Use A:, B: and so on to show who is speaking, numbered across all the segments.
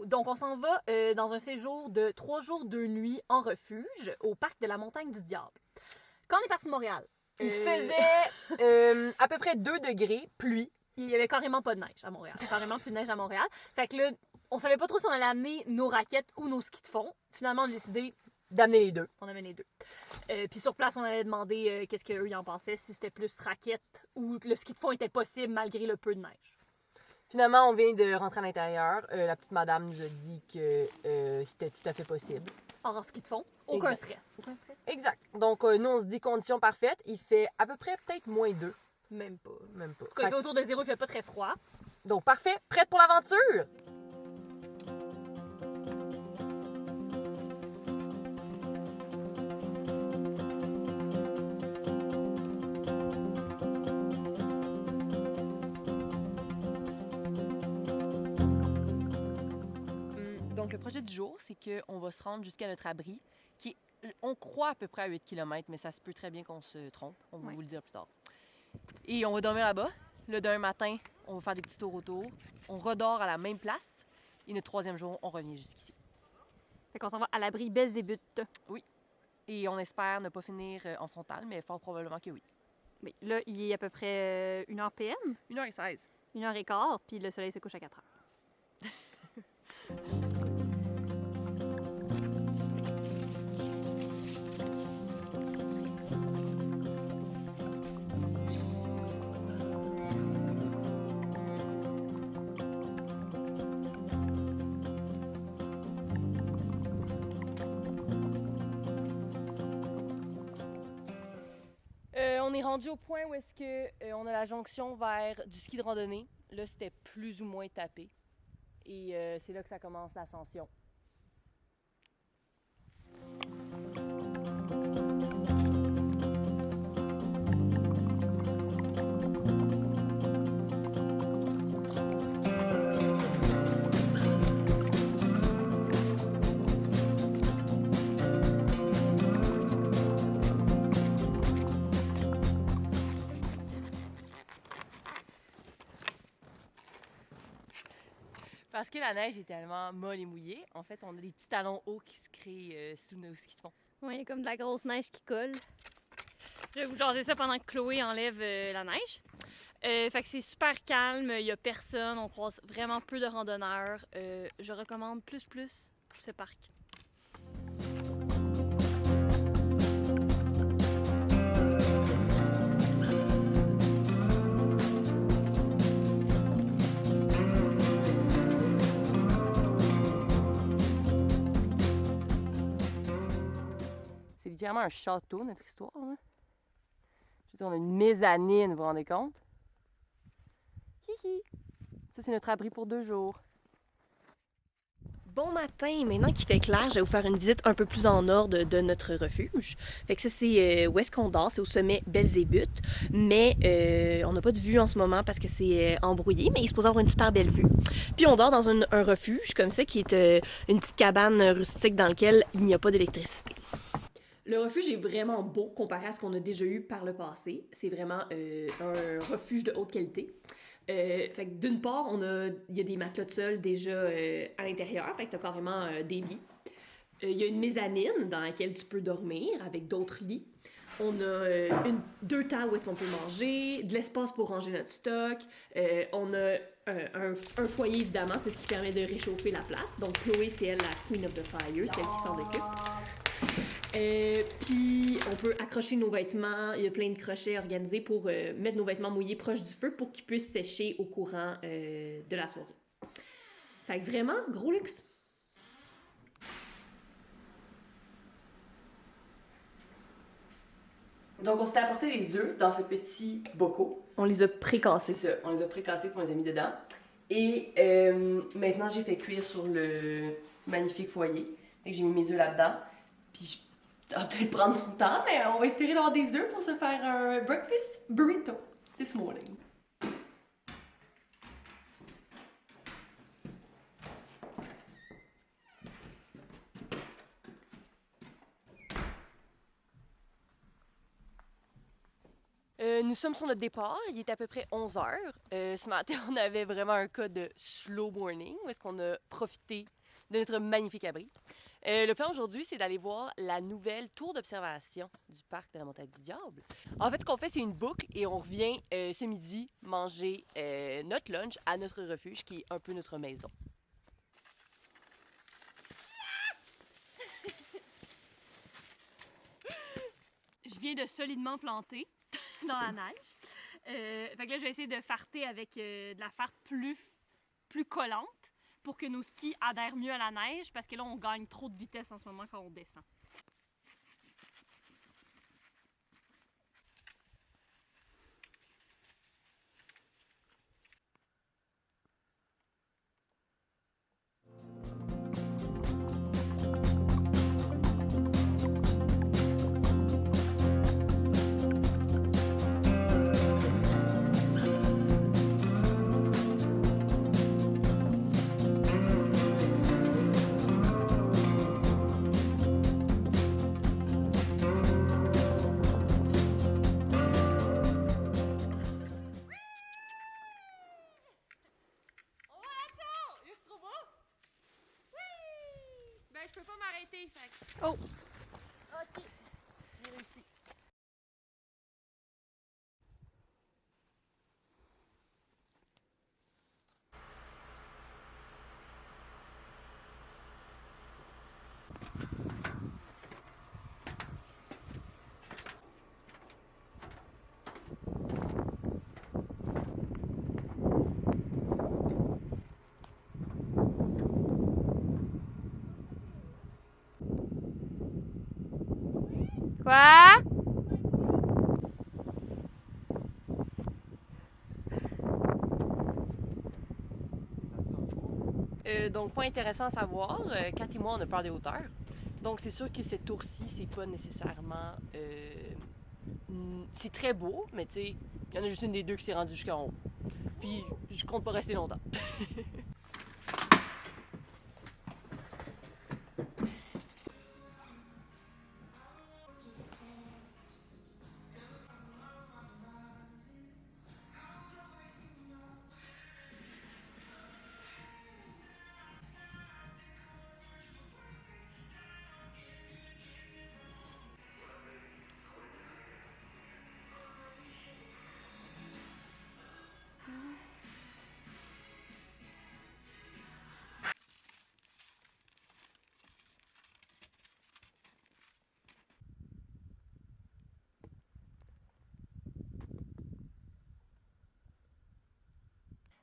A: Donc, on s'en va dans un séjour de 3 jours, 2 nuits en refuge au parc de la Montagne du Diable. Quand on est parti de Montréal,
B: il faisait à peu près 2 degrés, pluie.
A: Il y avait carrément pas de neige à Montréal. Carrément plus de neige à Montréal. Fait que là, on savait pas trop si on allait amener nos raquettes ou nos skis de fond. Finalement, on a décidé
B: d'amener les deux.
A: On amène les deux. Puis sur place, on allait demander qu'est-ce qu'eux en pensaient, si c'était plus raquette ou le ski de fond était possible malgré le peu de neige.
B: Finalement, on vient de rentrer à l'intérieur. La petite madame nous a dit que c'était tout à fait possible.
A: En ski de fond, aucun stress. Aucun stress.
B: Exact. Donc, nous, on se dit condition parfaite. Il fait à peu près peut-être -2.
A: Même pas.
B: Même pas.
A: Quand il fait autour de 0, il fait pas très froid.
B: Donc, parfait. Prête pour l'aventure? Donc, le projet du jour, c'est qu'on va se rendre jusqu'à notre abri, qui est, on croit à peu près à 8 km, mais ça se peut très bien qu'on se trompe. On va vous le dire plus tard. Et on va dormir là-bas. Le demain matin, on va faire des petits tours autour. On redort à la même place. Et notre 3e jour, on revient jusqu'ici.
A: Fait qu'on s'en va à l'abri Belzébuth.
B: Oui. Et on espère ne pas finir en frontale, mais fort probablement que oui.
A: Mais là, il est à peu près 1h PM.
B: 1h16.
A: 1h15, puis le soleil se couche à 4h.
B: On est rendu au point où est-ce que on a la jonction vers du ski de randonnée. Là, c'était plus ou moins tapé. Et c'est là que ça commence l'ascension. Parce que la neige est tellement molle et mouillée, en fait, on a des petits talons hauts qui se créent sous nos skis de fond.
A: Oui, comme de la grosse neige qui colle. Je vais vous jaser ça pendant que Chloé enlève la neige. Fait que c'est super calme, il n'y a personne, on croise vraiment peu de randonneurs. Je recommande plus ce parc.
B: C'est littéralement un château, notre histoire. Hein? Je veux dire, on a une mezzanine, vous vous rendez compte? Hihi! Ça, c'est notre abri pour 2 jours. Bon matin! Maintenant qu'il fait clair, je vais vous faire une visite un peu plus en ordre de notre refuge. Fait que ça, c'est où est-ce qu'on dort? C'est au sommet Belzébuth. Mais on n'a pas de vue en ce moment parce que c'est embrouillé, mais il se pose avoir une super belle vue. Puis on dort dans un refuge comme ça, qui est une petite cabane rustique dans laquelle il n'y a pas d'électricité. Le refuge est vraiment beau comparé à ce qu'on a déjà eu par le passé. C'est vraiment un refuge de haute qualité. Fait que d'une part, il y a des matelas de sol déjà à l'intérieur, fait que t'as carrément des lits. Il y a une mezzanine dans laquelle tu peux dormir avec d'autres lits. On a 2 tables où est-ce qu'on peut manger, de l'espace pour ranger notre stock. On a un foyer, évidemment, c'est ce qui permet de réchauffer la place. Donc Chloé, c'est elle la Queen of the Fire, c'est elle qui s'en occupe. Puis on peut accrocher nos vêtements, il y a plein de crochets organisés pour mettre nos vêtements mouillés proches du feu pour qu'ils puissent sécher au courant de la soirée. Fait que vraiment, gros luxe! Donc on s'était apporté des œufs dans ce petit bocaux.
A: On les a précassés.
B: C'est ça, on les a précassés pour les a mis dedans. Et maintenant j'ai fait cuire sur le magnifique foyer. Fait que j'ai mis mes œufs là-dedans. Puis ça va peut-être prendre longtemps, mais on va espérer d'avoir des œufs pour se faire un breakfast burrito this morning. Nous sommes sur notre départ, il est à peu près 11 heures. Ce matin, on avait vraiment un cas de slow morning, où est-ce qu'on a profité de notre magnifique abri. Le plan aujourd'hui, c'est d'aller voir la nouvelle tour d'observation du parc de la Montagne du Diable. En fait, ce qu'on fait, c'est une boucle et on revient ce midi manger notre lunch à notre refuge, qui est un peu notre maison.
A: Je viens de solidement planter dans la neige. Fait que là, je vais essayer de farter avec de la farte plus collante pour que nos skis adhèrent mieux à la neige parce que là, on gagne trop de vitesse en ce moment quand on descend. Je peux pas m'arrêter, fait. Oh! Ok, j'ai réussi. Quoi?
B: Donc, point intéressant à savoir, Kat et moi, on a peur des hauteurs. Donc, c'est sûr que cette tour-ci, c'est pas nécessairement... c'est très beau, mais tu sais, il y en a juste une des deux qui s'est rendue jusqu'en haut. Puis, je compte pas rester longtemps.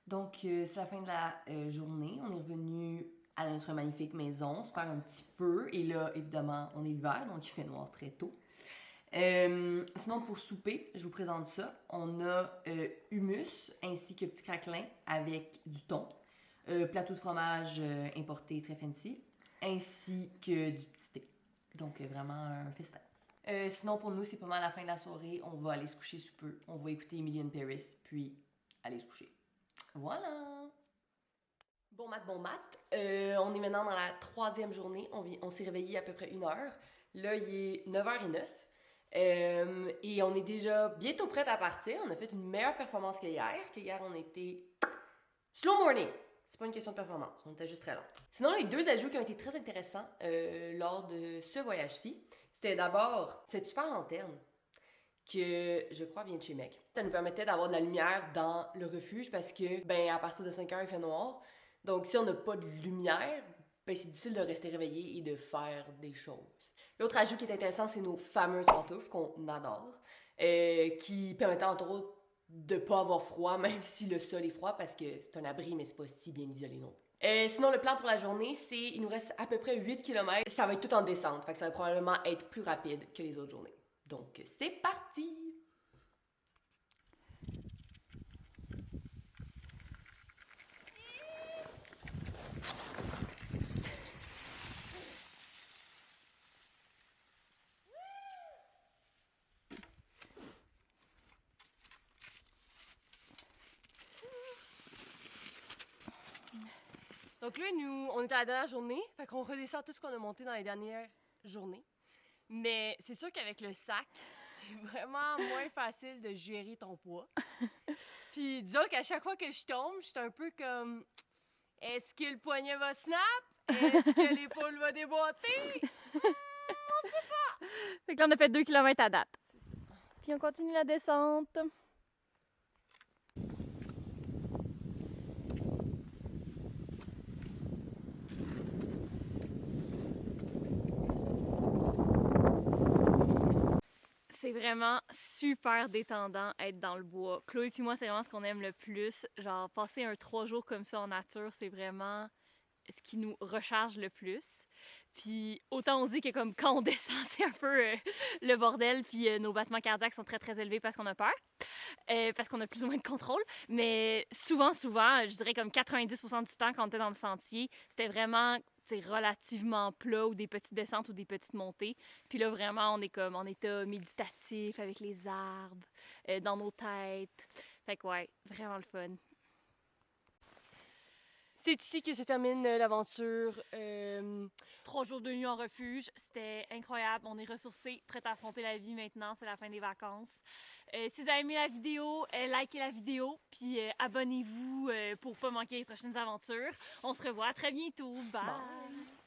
B: Donc, c'est la fin de la journée. On est revenu à notre magnifique maison, se faire un petit feu. Et là, évidemment, on est l'hiver, donc il fait noir très tôt. Sinon, pour souper, je vous présente ça. On a hummus ainsi que petit craquelin avec du thon, plateau de fromage importé très fancy, ainsi que du petit thé. Donc, vraiment un festin. Sinon, pour nous, c'est pas mal la fin de la soirée. On va aller se coucher sous peu. On va écouter Emily in Paris, puis aller se coucher. Voilà! Bon maths. On est maintenant dans la 3e journée. On s'est réveillé à peu près 1 heure. Là, il est 9h09. Et on est déjà bientôt prête à partir. On a fait une meilleure performance que hier. On était slow morning. C'est pas une question de performance. On était juste très lent. Sinon, les 2 ajouts qui ont été très intéressants lors de ce voyage-ci, c'était d'abord cette super lanterne que je crois vient de chez Meg. Ça nous permettait d'avoir de la lumière dans le refuge parce que, à partir de 5 heures, il fait noir. Donc, si on n'a pas de lumière, c'est difficile de rester réveillé et de faire des choses. L'autre ajout qui est intéressant, c'est nos fameuses pantoufles qu'on adore, qui permettaient entre autres de ne pas avoir froid, même si le sol est froid, parce que c'est un abri, mais c'est pas si bien isolé non plus. Sinon, le plan pour la journée, il nous reste à peu près 8 km. Ça va être tout en descente, fait que ça va probablement être plus rapide que les autres journées. Donc, c'est parti! Donc là, nous, on est à la dernière journée, fait qu'on redescend tout ce qu'on a monté dans les dernières journées. Mais c'est sûr qu'avec le sac,
C: c'est vraiment moins facile de gérer ton poids. Puis disons qu'à chaque fois que je tombe, je suis un peu comme... Est-ce que le poignet va snap? Est-ce que l'épaule va déboîter?
A: Fait que là, on a fait 2 km à date. Puis on continue la descente. C'est vraiment super détendant être dans le bois. Chloé puis moi, c'est vraiment ce qu'on aime le plus. Genre, passer un 3 jours comme ça en nature, c'est vraiment ce qui nous recharge le plus. Puis autant on se dit que comme quand on descend, c'est un peu le bordel, puis nos battements cardiaques sont très très élevés parce qu'on a peur, parce qu'on a plus ou moins de contrôle. Mais souvent, je dirais comme 90% du temps quand on était dans le sentier, c'était vraiment relativement plat ou des petites descentes ou des petites montées. Puis là, vraiment, on est comme en état méditatif avec les arbres dans nos têtes. Fait que ouais, vraiment le fun.
C: C'est ici que se termine l'aventure.
A: 3 jours de nuit en refuge, c'était incroyable. On est ressourcés, prêts à affronter la vie maintenant. C'est la fin des vacances. Si vous avez aimé la vidéo, likez la vidéo, puis abonnez-vous pour pas manquer les prochaines aventures. On se revoit très bientôt. Bye!